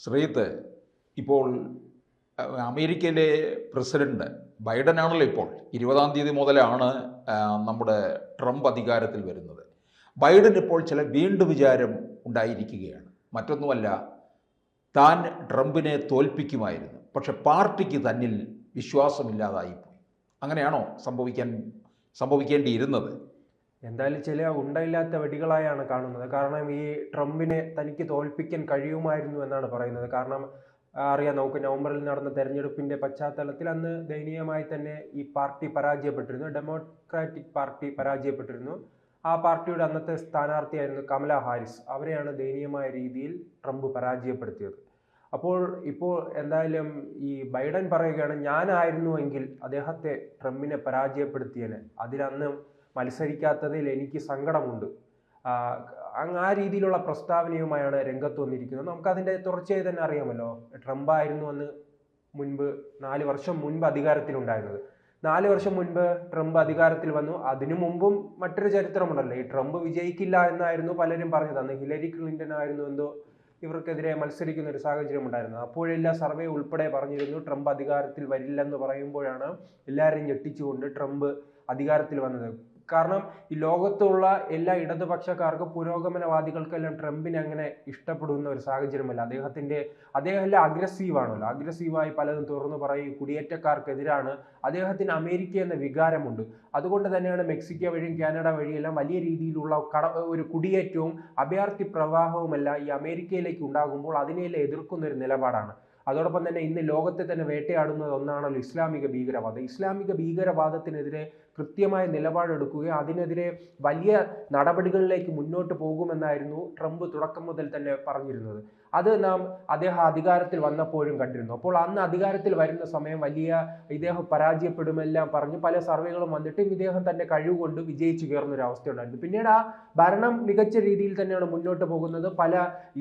ശ്രീത്ത്, ഇപ്പോൾ അമേരിക്കയിലെ പ്രസിഡന്റ് ബൈഡനാണല്ലോ. ഇപ്പോൾ 20-ാം തീയതി മുതലാണ് നമ്മുടെ ട്രംപ് അധികാരത്തിൽ വരുന്നത്. ബൈഡൻ ഇപ്പോൾ ചില വിചാരം ഉണ്ടായിരിക്കുകയാണ്. മറ്റൊന്നുമല്ല, താൻ ട്രംപിനെ തോൽപ്പിക്കുമായിരുന്നു, പക്ഷെ പാർട്ടിക്ക് തന്നിൽ വിശ്വാസമില്ലാതായിപ്പോയി. അങ്ങനെയാണോ സംഭവിക്കേണ്ടിയിരുന്നത്? എന്തായാലും ചില ഉണ്ടയില്ലാത്ത വെടികളായാണ് കാണുന്നത്. കാരണം ഈ ട്രംപിനെ തനിക്ക് തോൽപ്പിക്കാൻ കഴിയുമായിരുന്നു എന്നാണ് പറയുന്നത്. കാരണം അറിയാം, നമുക്ക് നവംബറിൽ നടന്ന തെരഞ്ഞെടുപ്പിന്റെ പശ്ചാത്തലത്തിൽ അന്ന് ദയനീയമായി തന്നെ ഈ പാർട്ടി പരാജയപ്പെട്ടിരുന്നു. ഡെമോക്രാറ്റിക് പാർട്ടി പരാജയപ്പെട്ടിരുന്നു. ആ പാർട്ടിയുടെ അന്നത്തെ സ്ഥാനാർത്ഥിയായിരുന്നു കമല ഹാരിസ്. അവരെയാണ് ദയനീയമായ രീതിയിൽ ട്രംപ് പരാജയപ്പെടുത്തിയത്. ഇപ്പോൾ എന്തായാലും ഈ ബൈഡൻ പറയുകയാണ്, ഞാനായിരുന്നുവെങ്കിൽ അദ്ദേഹത്തെ ട്രംപിനെ പരാജയപ്പെടുത്തിയേനെ, അതിലന്ന് മത്സരിക്കാത്തതിൽ എനിക്ക് സങ്കടമുണ്ട്. ആ രീതിയിലുള്ള പ്രസ്താവനയുമായാണ് രംഗത്ത് വന്നിരിക്കുന്നത്. നമുക്കതിൻ്റെ തുടർച്ചയായി തന്നെ അറിയാമല്ലോ, ട്രംപ് ആയിരുന്നു അന്ന് 4 വർഷം മുൻപ് അധികാരത്തിലുണ്ടായിരുന്നത്. 4 വർഷം മുൻപ് ട്രംപ് അധികാരത്തിൽ വന്നു. അതിനു മുമ്പും മറ്റൊരു ചരിത്രമുണ്ടല്ലോ, ഈ ട്രംപ് വിജയിക്കില്ല എന്നായിരുന്നു പലരും പറഞ്ഞത്. അന്ന് ഹിലരി ക്ലിന്റൺ ആയിരുന്നു എന്തോ ഇവർക്കെതിരെ മത്സരിക്കുന്ന ഒരു സാഹചര്യം ഉണ്ടായിരുന്നു. അപ്പോഴെല്ലാം സർവേ ഉൾപ്പെടെ പറഞ്ഞിരുന്നു ട്രംപ് അധികാരത്തിൽ വരില്ലെന്ന് പറയുമ്പോഴാണ് എല്ലാവരെയും ഞെട്ടിച്ചുകൊണ്ട് ട്രംപ് അധികാരത്തിൽ വന്നത്. കാരണം ഈ ലോകത്തുള്ള എല്ലാ ഇടതുപക്ഷക്കാർക്കും പുരോഗമനവാദികൾക്കെല്ലാം ട്രംപിനെ അങ്ങനെ ഇഷ്ടപ്പെടുന്ന ഒരു സാഹചര്യമല്ല. അദ്ദേഹം എല്ലാം അഗ്രസീവാണല്ലോ. അഗ്രസീവായി പലതും തുറന്നു പറയും. കുടിയേറ്റക്കാർക്കെതിരാണ്. അദ്ദേഹത്തിന് അമേരിക്ക എന്ന വികാരമുണ്ട്. അതുകൊണ്ട് തന്നെയാണ് മെക്സിക്കോ വഴിയും കാനഡ വഴിയെല്ലാം വലിയ രീതിയിലുള്ള ഒരു കുടിയേറ്റവും അഭയാർത്ഥി പ്രവാഹവുമെല്ലാം ഈ അമേരിക്കയിലേക്ക് ഉണ്ടാകുമ്പോൾ അതിനെയെല്ലാം എതിർക്കുന്ന ഒരു നിലപാടാണ്. അതോടൊപ്പം തന്നെ ഇന്ന് ലോകത്തെ തന്നെ വേട്ടയാടുന്നത് ഒന്നാണല്ലോ ഇസ്ലാമിക ഭീകരവാദം. ഇസ്ലാമിക ഭീകരവാദത്തിനെതിരെ കൃത്യമായ നിലപാടെടുക്കുകയും അതിനെതിരെ വലിയ നടപടികളിലേക്ക് മുന്നോട്ട് പോകുമെന്നായിരുന്നു ട്രംപ് തുടക്കം മുതൽ തന്നെ പറഞ്ഞിരുന്നത്. അത് അദ്ദേഹം അധികാരത്തിൽ വന്നപ്പോഴും കണ്ടിരുന്നു. അപ്പോൾ അന്ന് അധികാരത്തിൽ വരുന്ന സമയം ഇദ്ദേഹം പരാജയപ്പെടുമെല്ലാം പറഞ്ഞ് പല സർവേകളും വന്നിട്ടും ഇദ്ദേഹം തന്റെ കഴിവുകൊണ്ട് വിജയിച്ചു കയറുന്ന ഒരു അവസ്ഥ ഉണ്ടായിരുന്നു. പിന്നീട് ആ ഭരണം മികച്ച രീതിയിൽ തന്നെയാണ് മുന്നോട്ട് പോകുന്നത്.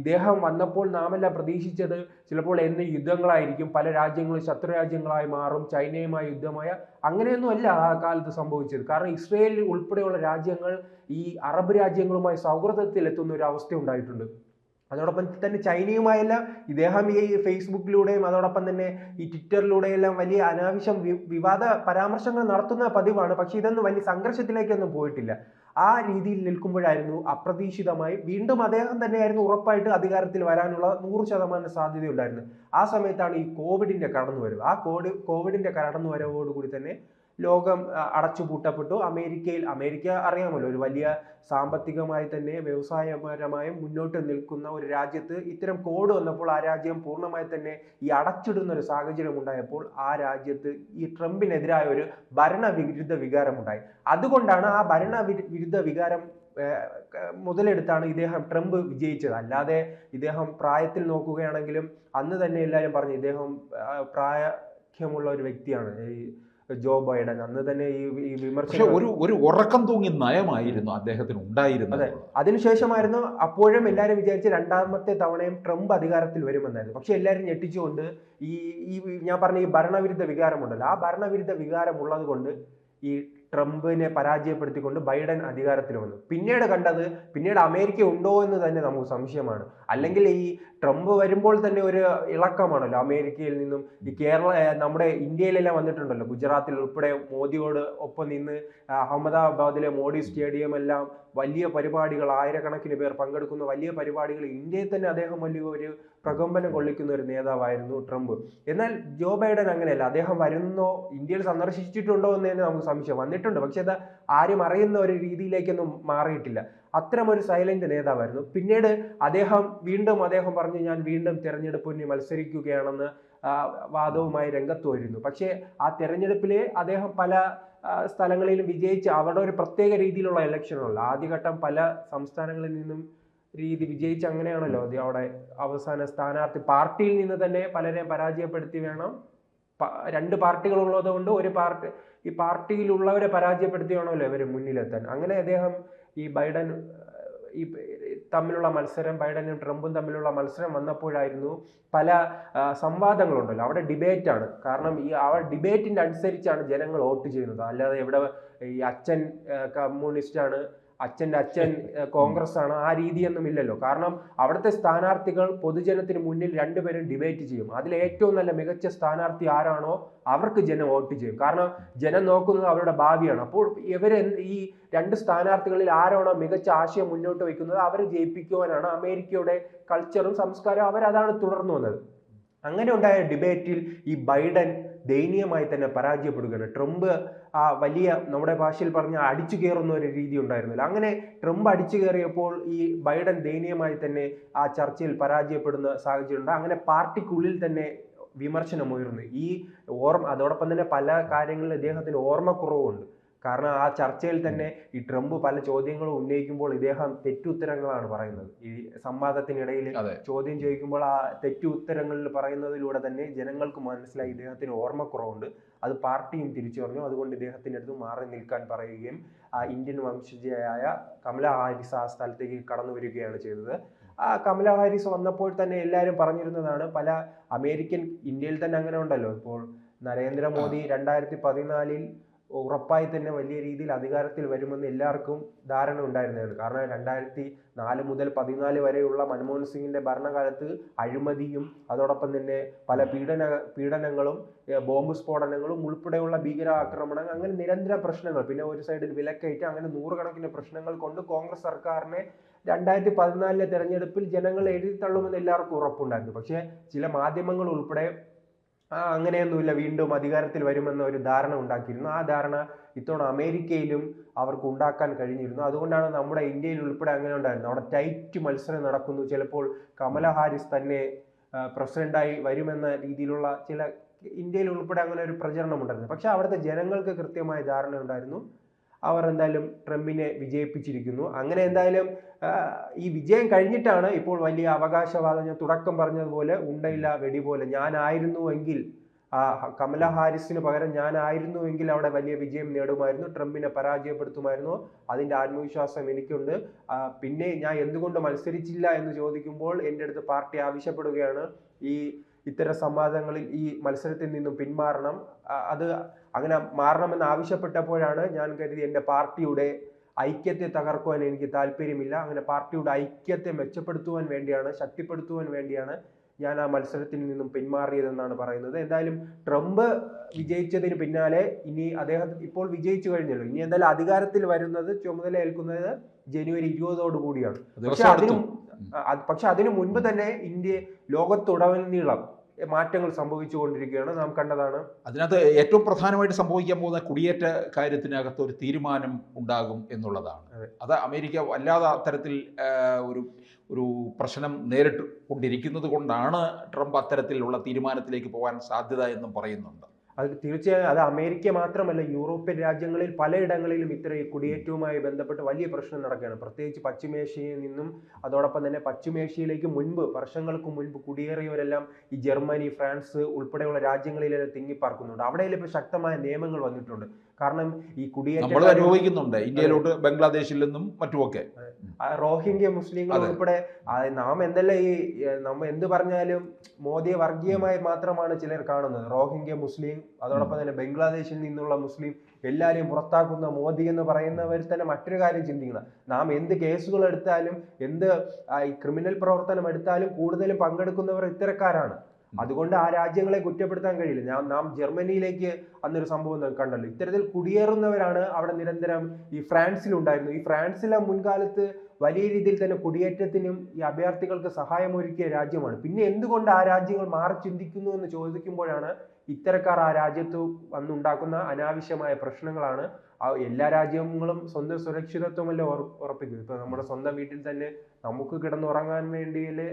ഇദ്ദേഹം വന്നപ്പോൾ നാമെല്ലാം പ്രതീക്ഷിച്ചത് ചിലപ്പോൾ യുദ്ധങ്ങളായിരിക്കും, പല രാജ്യങ്ങളും ശത്രു രാജ്യങ്ങളായി മാറും, ചൈനയുമായി യുദ്ധമായ അങ്ങനെയൊന്നുമല്ല ആ കാലത്ത് സംഭവിച്ചത്. കാരണം ഇസ്രയേൽ ഉൾപ്പെടെയുള്ള രാജ്യങ്ങൾ ഈ അറബ് രാജ്യങ്ങളുമായി സൗഹൃദത്തിൽ എത്തുന്ന ഒരു അവസ്ഥ ഉണ്ടായിട്ടുണ്ട്. അതോടൊപ്പം തന്നെ ചൈനയുമായെല്ലാം ഇദ്ദേഹം ഈ ഫേസ്ബുക്കിലൂടെയും അതോടൊപ്പം തന്നെ ഈ ട്വിറ്ററിലൂടെയെല്ലാം വലിയ അനാവശ്യം വിവാദ പരാമർശങ്ങൾ നടത്തുന്ന പതിവാണ്. പക്ഷെ ഇതൊന്നും വലിയ സംഘർഷത്തിലേക്കൊന്നും പോയിട്ടില്ല. ആ രീതിയിൽ നിൽക്കുമ്പോഴായിരുന്നു അപ്രതീക്ഷിതമായി വീണ്ടും അദ്ദേഹം തന്നെയായിരുന്നു ഉറപ്പായിട്ട് അധികാരത്തിൽ വരാനുള്ള 100% സാധ്യതയുണ്ടായിരുന്നു. ആ സമയത്താണ് ഈ കോവിഡിന്റെ കടന്നുവരവ്. കോവിഡിന്റെ കടന്നുവരവോടുകൂടി തന്നെ ലോകം അടച്ചുപൂട്ടപ്പെട്ടു. അമേരിക്ക അറിയാമല്ലോ, ഒരു വലിയ സാമ്പത്തികമായി തന്നെ വ്യവസായപരമായും മുന്നോട്ട് നിൽക്കുന്ന ഒരു രാജ്യത്ത് ഇത്തരം കോവിഡ് വന്നപ്പോൾ ആ രാജ്യം പൂർണ്ണമായി തന്നെ ഈ അടച്ചിടുന്ന ഒരു സാഹചര്യം ഉണ്ടായപ്പോൾ ആ രാജ്യത്ത് ഈ ട്രംപിനെതിരായ ഒരു ഭരണവിരുദ്ധ വികാരമുണ്ടായി. അതുകൊണ്ടാണ് ആ ഭരണവിരുദ്ധ വികാരം മുതലെടുത്താണ് ട്രംപ് വിജയിച്ചത്. അല്ലാതെ ഇദ്ദേഹം പ്രായത്തിൽ നോക്കുകയാണെങ്കിലും അന്ന് തന്നെ എല്ലാവരും പറഞ്ഞു ഇദ്ദേഹം പ്രായമുള്ള ഒരു വ്യക്തിയാണ് ജോ ബൈഡൻ. അന്ന് തന്നെ ഈ വിമർശനം ഒരു ഉറക്കം തൂങ്ങി നയമായിരുന്നു അദ്ദേഹത്തിന് ഉണ്ടായിരുന്നത്. അതെ, അതിനുശേഷമായിരുന്നു അപ്പോഴും എല്ലാവരും വിചാരിച്ച് 2ാമത്തെ തവണയും ട്രംപ് അധികാരത്തിൽ വരുമെന്നായിരുന്നു. പക്ഷെ എല്ലാവരും ഞെട്ടിച്ചുകൊണ്ട് ഈ ഞാൻ പറഞ്ഞ ഈ ഭരണവിരുദ്ധ വികാരമുണ്ടല്ലോ, ആ ഭരണവിരുദ്ധ വികാരം ഉള്ളത് കൊണ്ട് ഈ ട്രംപിനെ പരാജയപ്പെടുത്തിക്കൊണ്ട് ബൈഡൻ അധികാരത്തിൽ വന്നു. പിന്നീട് അമേരിക്ക ഉണ്ടോ എന്ന് തന്നെ നമുക്ക് സംശയമാണ്. അല്ലെങ്കിൽ ഈ ട്രംപ് വരുമ്പോൾ തന്നെ ഒരു ഇളക്കമാണല്ലോ അമേരിക്കയിൽ നിന്നും. ഈ നമ്മുടെ ഇന്ത്യയിലെല്ലാം വന്നിട്ടുണ്ടല്ലോ, ഗുജറാത്തിൽ ഉൾപ്പെടെ മോദിയോട് ഒപ്പം നിന്ന് അഹമ്മദാബാദിലെ മോഡി സ്റ്റേഡിയം എല്ലാം വലിയ പരിപാടികൾ, ആയിരക്കണക്കിന് പേർ പങ്കെടുക്കുന്ന വലിയ പരിപാടികൾ, ഇന്ത്യയിൽ തന്നെ അദ്ദേഹം വലിയ ഒരു പ്രകമ്പനം കൊള്ളിക്കുന്ന ഒരു നേതാവായിരുന്നു ട്രംപ്. എന്നാൽ ജോ ബൈഡൻ അങ്ങനെയല്ല. അദ്ദേഹം വരുന്നോ, ഇന്ത്യയിൽ സന്ദർശിച്ചിട്ടുണ്ടോ എന്ന് തന്നെ നമുക്ക് സംശയം. വന്നിട്ടുണ്ട്, പക്ഷെ അത് ആരും അറിയുന്ന ഒരു രീതിയിലേക്കൊന്നും മാറിയിട്ടില്ല. അത്തരം ഒരു സൈലന്റ് നേതാവായിരുന്നു. പിന്നീട് അദ്ദേഹം പറഞ്ഞു, ഞാൻ വീണ്ടും തെരഞ്ഞെടുപ്പിന് മത്സരിക്കുകയാണെന്ന് വാദവുമായി രംഗത്ത് വരുന്നു. പക്ഷേ ആ തെരഞ്ഞെടുപ്പിലെ അദ്ദേഹം പല സ്ഥലങ്ങളിലും വിജയിച്ച് അവിടെ ഒരു പ്രത്യേക രീതിയിലുള്ള ഇലക്ഷനുള്ള ആദ്യഘട്ടം പല സംസ്ഥാനങ്ങളിൽ നിന്നും വിജയിച്ച് അങ്ങനെയാണല്ലോ അവിടെ അവസാന സ്ഥാനാർത്ഥി പാർട്ടിയിൽ നിന്ന് തന്നെ പലരെയും പരാജയപ്പെടുത്തി വേണം. 2 പാർട്ടികൾ ഉള്ളത് കൊണ്ട് ഈ പാർട്ടിയിലുള്ളവരെ പരാജയപ്പെടുത്തി വേണമല്ലോ ഇവർ മുന്നിലെത്താൻ. അങ്ങനെ അദ്ദേഹം ബൈഡനും ട്രംപും തമ്മിലുള്ള മത്സരം വന്നപ്പോഴായിരുന്നു പല സംവാദങ്ങളുണ്ടല്ലോ, അവിടെ ഡിബേറ്റാണ്. കാരണം ആ ഡിബേറ്റിന്റെ അനുസരിച്ചാണ് ജനങ്ങൾ വോട്ട് ചെയ്യുന്നത്. അല്ലാതെ ഈ അച്ഛൻ കമ്മ്യൂണിസ്റ്റ് ആണ്, അച്ഛൻ്റെ അച്ഛൻ കോൺഗ്രസ് ആണ്, ആ രീതിയൊന്നും ഇല്ലല്ലോ. കാരണം അവിടുത്തെ സ്ഥാനാർത്ഥികൾ പൊതുജനത്തിന് മുന്നിൽ രണ്ടുപേരും ഡിബേറ്റ് ചെയ്യും. അതിൽ ഏറ്റവും നല്ല മികച്ച സ്ഥാനാർത്ഥി ആരാണോ അവർക്ക് ജനം വോട്ട് ചെയ്യും. കാരണം ജനം നോക്കുന്നത് അവരുടെ ഭാവിയാണ്. അപ്പോൾ ഇവര് ഈ രണ്ട് സ്ഥാനാർത്ഥികളിൽ ആരാണോ മികച്ച ആശയം മുന്നോട്ട് വയ്ക്കുന്നത് അവരെ ജയിപ്പിക്കുവാനാണ് അമേരിക്കയുടെ കൾച്ചറും സംസ്കാരവും. അവരതാണ് തുടർന്നു വന്നത്. അങ്ങനെ ഉണ്ടായ ഡിബേറ്റിൽ ഈ ബൈഡൻ ദയനീയമായി തന്നെ പരാജയപ്പെടുകയാണ്. ട്രംപ് വലിയ, നമ്മുടെ ഭാഷയിൽ പറഞ്ഞ അടിച്ചു കയറുന്ന ഒരു രീതി ഉണ്ടായിരുന്നില്ല. അങ്ങനെ ട്രംപ് അടിച്ചു കയറിയപ്പോൾ ഈ ബൈഡൻ ദയനീയമായി തന്നെ ആ ചർച്ചയിൽ പരാജയപ്പെടുന്ന സാഹചര്യമുണ്ട്. അങ്ങനെ പാർട്ടിക്കുള്ളിൽ തന്നെ വിമർശനം ഉയർന്നു. അതോടൊപ്പം തന്നെ പല കാര്യങ്ങളിൽ ഇദ്ദേഹത്തിന് ഓർമ്മക്കുറവുണ്ട്. കാരണം ആ ചർച്ചയിൽ തന്നെ ഈ ട്രംപ് പല ചോദ്യങ്ങളും ഉന്നയിക്കുമ്പോൾ ഇദ്ദേഹം തെറ്റുത്തരങ്ങളാണ് പറയുന്നത്. ഈ സംവാദത്തിനിടയിൽ ചോദ്യം ചോദിക്കുമ്പോൾ ആ തെറ്റുത്തരങ്ങളിൽ പറയുന്നതിലൂടെ തന്നെ ജനങ്ങൾക്ക് മനസ്സിലായി ഇദ്ദേഹത്തിന് ഓർമ്മക്കുറവുണ്ട്. അത് പാർട്ടിയും തിരിച്ചു പറഞ്ഞു. അതുകൊണ്ട് ഇദ്ദേഹത്തിൻ്റെ അടുത്ത് മാറി നിൽക്കാൻ പറയുകയും ഇന്ത്യൻ വംശജയായ കമലാ ഹാരിസ് ആ സ്ഥലത്തേക്ക് കടന്നു വരികയാണ് ചെയ്തത്. കമലാ ഹാരിസ് വന്നപ്പോൾ തന്നെ എല്ലാവരും പറഞ്ഞിരുന്നതാണ്, പല അമേരിക്കൻ, ഇന്ത്യയിൽ തന്നെ അങ്ങനെ ഉണ്ടല്ലോ, ഇപ്പോൾ നരേന്ദ്രമോദി 2014 ഉറപ്പായി തന്നെ വലിയ രീതിയിൽ അധികാരത്തിൽ വരുമെന്ന് എല്ലാവർക്കും ധാരണ ഉണ്ടായിരുന്നതാണ്. കാരണം 2004 മുതൽ 2014 വരെയുള്ള മൻമോഹൻ സിംഗിന്റെ ഭരണകാലത്ത് അഴിമതിയും അതോടൊപ്പം തന്നെ പല പീഡനങ്ങളും ബോംബ് സ്ഫോടനങ്ങളും ഉൾപ്പെടെയുള്ള ഭീകരാക്രമണങ്ങൾ, അങ്ങനെ നിരന്തര പ്രശ്നങ്ങൾ, പിന്നെ ഒരു സൈഡിൽ വിലക്കയറ്റം, അങ്ങനെ നൂറുകണക്കിന് പ്രശ്നങ്ങൾ കൊണ്ട് കോൺഗ്രസ് സർക്കാരിനെ 2014 തെരഞ്ഞെടുപ്പിൽ ജനങ്ങൾ എഴുതിത്തള്ളുമെന്ന് എല്ലാവർക്കും ഉറപ്പുണ്ടായിരുന്നു. പക്ഷേ ചില മാധ്യമങ്ങൾ ഉൾപ്പെടെ അങ്ങനെയൊന്നുമില്ല, വീണ്ടും അധികാരത്തിൽ വരുമെന്ന ഒരു ധാരണ ഉണ്ടാക്കിയിരുന്നു. ആ ധാരണ ഇത്തവണ അമേരിക്കയിലും അവർക്ക് ഉണ്ടാക്കാൻ കഴിഞ്ഞിരുന്നു. അതുകൊണ്ടാണ് നമ്മുടെ ഇന്ത്യയിൽ ഉൾപ്പെടെ അങ്ങനെ ഉണ്ടായിരുന്നത്. അവിടെ ടൈറ്റ് മത്സരം നടക്കുന്നു. ചിലപ്പോൾ കമലാ ഹാരിസ് തന്നെ പ്രസിഡന്റായി വരുമെന്ന രീതിയിലുള്ള ചില, ഇന്ത്യയിൽ ഉൾപ്പെടെ അങ്ങനെ ഒരു പ്രചരണം ഉണ്ടായിരുന്നു. പക്ഷെ അവിടുത്തെ ജനങ്ങൾക്ക് കൃത്യമായ ധാരണ ഉണ്ടായിരുന്നു. അവർ എന്തായാലും ട്രംപിനെ വിജയിപ്പിച്ചിരിക്കുന്നു. അങ്ങനെ എന്തായാലും ഈ വിജയം കഴിഞ്ഞിട്ടാണ് ഇപ്പോൾ വലിയ അവകാശവാദം, ഞാൻ തുടക്കം പറഞ്ഞതുപോലെ ഉണ്ടയില്ല വെടി പോലെ, ഞാനായിരുന്നുവെങ്കിൽ കമലാ ഹാരിസിന് പകരം ഞാനായിരുന്നുവെങ്കിൽ അവിടെ വലിയ വിജയം നേടുമായിരുന്നു, ട്രംപിനെ പരാജയപ്പെടുത്തുമായിരുന്നു, അതിൻ്റെ ആത്മവിശ്വാസം എനിക്കുണ്ട്. പിന്നെ ഞാൻ എന്തുകൊണ്ട് മത്സരിച്ചില്ല എന്ന് ചോദിക്കുമ്പോൾ എൻ്റെ അടുത്ത് പാർട്ടി ആവശ്യപ്പെടുകയാണ് ഇത്തരം സംവാദങ്ങളിൽ ഈ മത്സരത്തിൽ നിന്നും പിന്മാറണം. അത് അങ്ങനെ മാറണമെന്ന് ആവശ്യപ്പെട്ടപ്പോഴാണ് ഞാൻ കരുതി എൻ്റെ പാർട്ടിയുടെ ഐക്യത്തെ തകർക്കുവാൻ എനിക്ക് താല്പര്യമില്ല, അങ്ങനെ പാർട്ടിയുടെ ഐക്യത്തെ മെച്ചപ്പെടുത്തുവാൻ വേണ്ടിയാണ്, ശക്തിപ്പെടുത്തുവാൻ വേണ്ടിയാണ് ഞാൻ ആ മത്സരത്തിൽ നിന്നും പിന്മാറിയതെന്നാണ് പറയുന്നത്. എന്തായാലും ട്രംപ് വിജയിച്ചതിന് പിന്നാലെ ഇനി അദ്ദേഹം ഇപ്പോൾ വിജയിച്ചു കഴിഞ്ഞല്ലോ, ഇനി എന്തായാലും അധികാരത്തിൽ വരുന്നത്, ചുമതല ഏൽക്കുന്നത് ജനുവരി 20 കൂടിയാണ്. പക്ഷെ അതിനു മുൻപ് തന്നെ ലോകത്തുടനീളം മാറ്റങ്ങൾ സംഭവിച്ചുകൊണ്ടിരിക്കുകയാണ്, നാം കണ്ടതാണ്. അതിനകത്ത് ഏറ്റവും പ്രധാനമായിട്ട് സംഭവിക്കാൻ പോകുന്ന കുടിയേറ്റ കാര്യത്തിനകത്ത് ഒരു തീരുമാനം ഉണ്ടാകും എന്നുള്ളതാണ്. അത് അമേരിക്ക വല്ലാതെ അത്തരത്തിൽ ഒരു പ്രശ്നം നേരിട്ട് കൊണ്ടിരിക്കുന്നത് കൊണ്ടാണ് ട്രംപ് അത്തരത്തിലുള്ള തീരുമാനത്തിലേക്ക് പോകാൻ സാധ്യത എന്നും പറയുന്നുണ്ട്. അത് തീർച്ചയായും അത് അമേരിക്ക മാത്രമല്ല, യൂറോപ്യൻ രാജ്യങ്ങളിൽ പലയിടങ്ങളിലും ഇത്തരം കുടിയേറ്റവുമായി ബന്ധപ്പെട്ട് വലിയ പ്രശ്നം നടക്കുകയാണ്. പ്രത്യേകിച്ച് പശ്ചിമേഷ്യയിൽ നിന്നും, അതോടൊപ്പം തന്നെ പശ്ചിമേഷ്യയിലേക്ക് വർഷങ്ങൾക്ക് മുൻപ് കുടിയേറിയവരെല്ലാം ഈ ജർമ്മനി, ഫ്രാൻസ് ഉൾപ്പെടെയുള്ള രാജ്യങ്ങളിലെല്ലാം തിങ്ങിപ്പാർക്കുന്നുണ്ട്. അവിടെയെല്ലാം ഇപ്പോൾ ശക്തമായ നിയമങ്ങൾ വന്നിട്ടുണ്ട്. കാരണം ഈ കുടിയേറ്റം അനുഭവിക്കുന്നുണ്ട്, ഇന്ത്യയിലോട്ട് ബംഗ്ലാദേശിൽ നിന്നും മറ്റുമൊക്കെ റോഹിംഗ്യ മുസ്ലിങ്ങൾ ഉൾപ്പെടെ. നാം നമ്മ എന്ത് പറഞ്ഞാലും മോദിയെ വർഗീയമായി മാത്രമാണ് ചിലർ കാണുന്നത്. റോഹിംഗ്യ മുസ്ലിം, അതോടൊപ്പം തന്നെ ബംഗ്ലാദേശിൽ നിന്നുള്ള മുസ്ലിം എല്ലാവരെയും പുറത്താക്കുന്ന മോദി എന്ന് പറയുന്നവർ തന്നെ മറ്റൊരു കാര്യം ചിന്തിക്കണം. നാം എന്ത് കേസുകൾ എടുത്താലും, എന്ത് ക്രിമിനൽ പ്രവർത്തനം എടുത്താലും കൂടുതലും പങ്കെടുക്കുന്നവർ ഇത്തരക്കാരാണ്. അതുകൊണ്ട് ആ രാജ്യങ്ങളെ കുറ്റപ്പെടുത്താൻ കഴിയില്ല. നാം ജർമ്മനിയിലേക്ക് അന്നൊരു സംഭവം കണ്ടല്ലോ, ഇത്തരത്തിൽ കുടിയേറുന്നവരാണ് അവിടെ നിരന്തരം. ഈ ഫ്രാൻസിലുണ്ടായിരുന്നു. ഈ ഫ്രാൻസിലെ മുൻകാലത്ത് വലിയ രീതിയിൽ തന്നെ കുടിയേറ്റത്തിനും ഈ അഭയാർത്ഥികൾക്ക് സഹായമൊരുക്കിയ രാജ്യമാണ്. പിന്നെ എന്തുകൊണ്ട് ആ രാജ്യങ്ങൾ മാറി ചിന്തിക്കുന്നു എന്ന് ചോദിക്കുമ്പോഴാണ് ഇത്തരക്കാർ ആ രാജ്യത്ത് വന്നുണ്ടാക്കുന്ന അനാവശ്യമായ പ്രശ്നങ്ങളാണ്. എല്ലാ രാജ്യങ്ങളും സ്വന്തം സുരക്ഷിതത്വമല്ല ഉറപ്പിക്കുന്നത്. ഇപ്പൊ നമ്മുടെ സ്വന്തം വീട്ടിൽ തന്നെ നമുക്ക് കിടന്നുറങ്ങാൻ വേണ്ടിയില്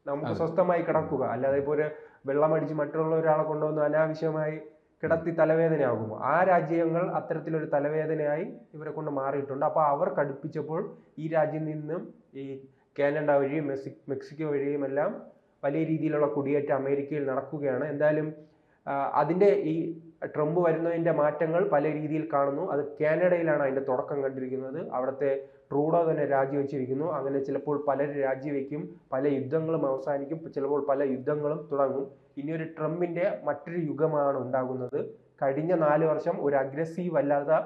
നമുക്ക് സ്വസ്ഥമായി കിടക്കുക, അല്ലാതെ ഇപ്പോൾ ഒരു വെള്ളമടിച്ച് മറ്റുള്ള ഒരാളെ കൊണ്ടുവന്ന് അനാവശ്യമായി കിടത്തി തലവേദനയാകുമോ? ആ രാജ്യങ്ങൾ അത്തരത്തിലൊരു തലവേദനയായി ഇവരെ കൊണ്ട് മാറിയിട്ടുണ്ട്. അപ്പോൾ അവർ കടുപ്പിച്ചപ്പോൾ ഈ രാജ്യം നിന്നും ഈ കാനഡ വഴിയും മെക്സിക്കോ വഴിയും എല്ലാം വലിയ രീതിയിലുള്ള കുടിയേറ്റം അമേരിക്കയിൽ നടക്കുകയാണ്. എന്തായാലും അതിൻ്റെ ഈ ട്രംപ് വരുന്നതിൻ്റെ മാറ്റങ്ങൾ പല രീതിയിൽ കാണുന്നു. അത് കാനഡയിലാണ് അതിൻ്റെ തുടക്കം കണ്ടിരിക്കുന്നത്. അവിടുത്തെ ട്രൂഡോ തന്നെ രാജിവെച്ചിരിക്കുന്നു. അങ്ങനെ ചിലപ്പോൾ പലരും രാജിവെക്കും, പല യുദ്ധങ്ങളും അവസാനിക്കും, ചിലപ്പോൾ പല യുദ്ധങ്ങളും തുടങ്ങും. ഇനിയൊരു ട്രംപിൻ്റെ മറ്റൊരു യുഗമാണ് ഉണ്ടാകുന്നത്. കഴിഞ്ഞ 4 വർഷം ഒരു അഗ്രസീവ് അല്ലാത്ത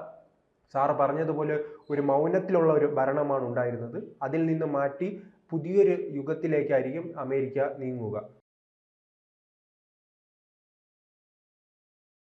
സാറ് പറഞ്ഞതുപോലെ ഒരു മൗനത്തിലുള്ള ഒരു ഭരണമാണ് ഉണ്ടായിരുന്നത്. അതിൽ നിന്ന് മാറ്റി പുതിയൊരു യുഗത്തിലേക്കായിരിക്കും അമേരിക്ക നീങ്ങുക.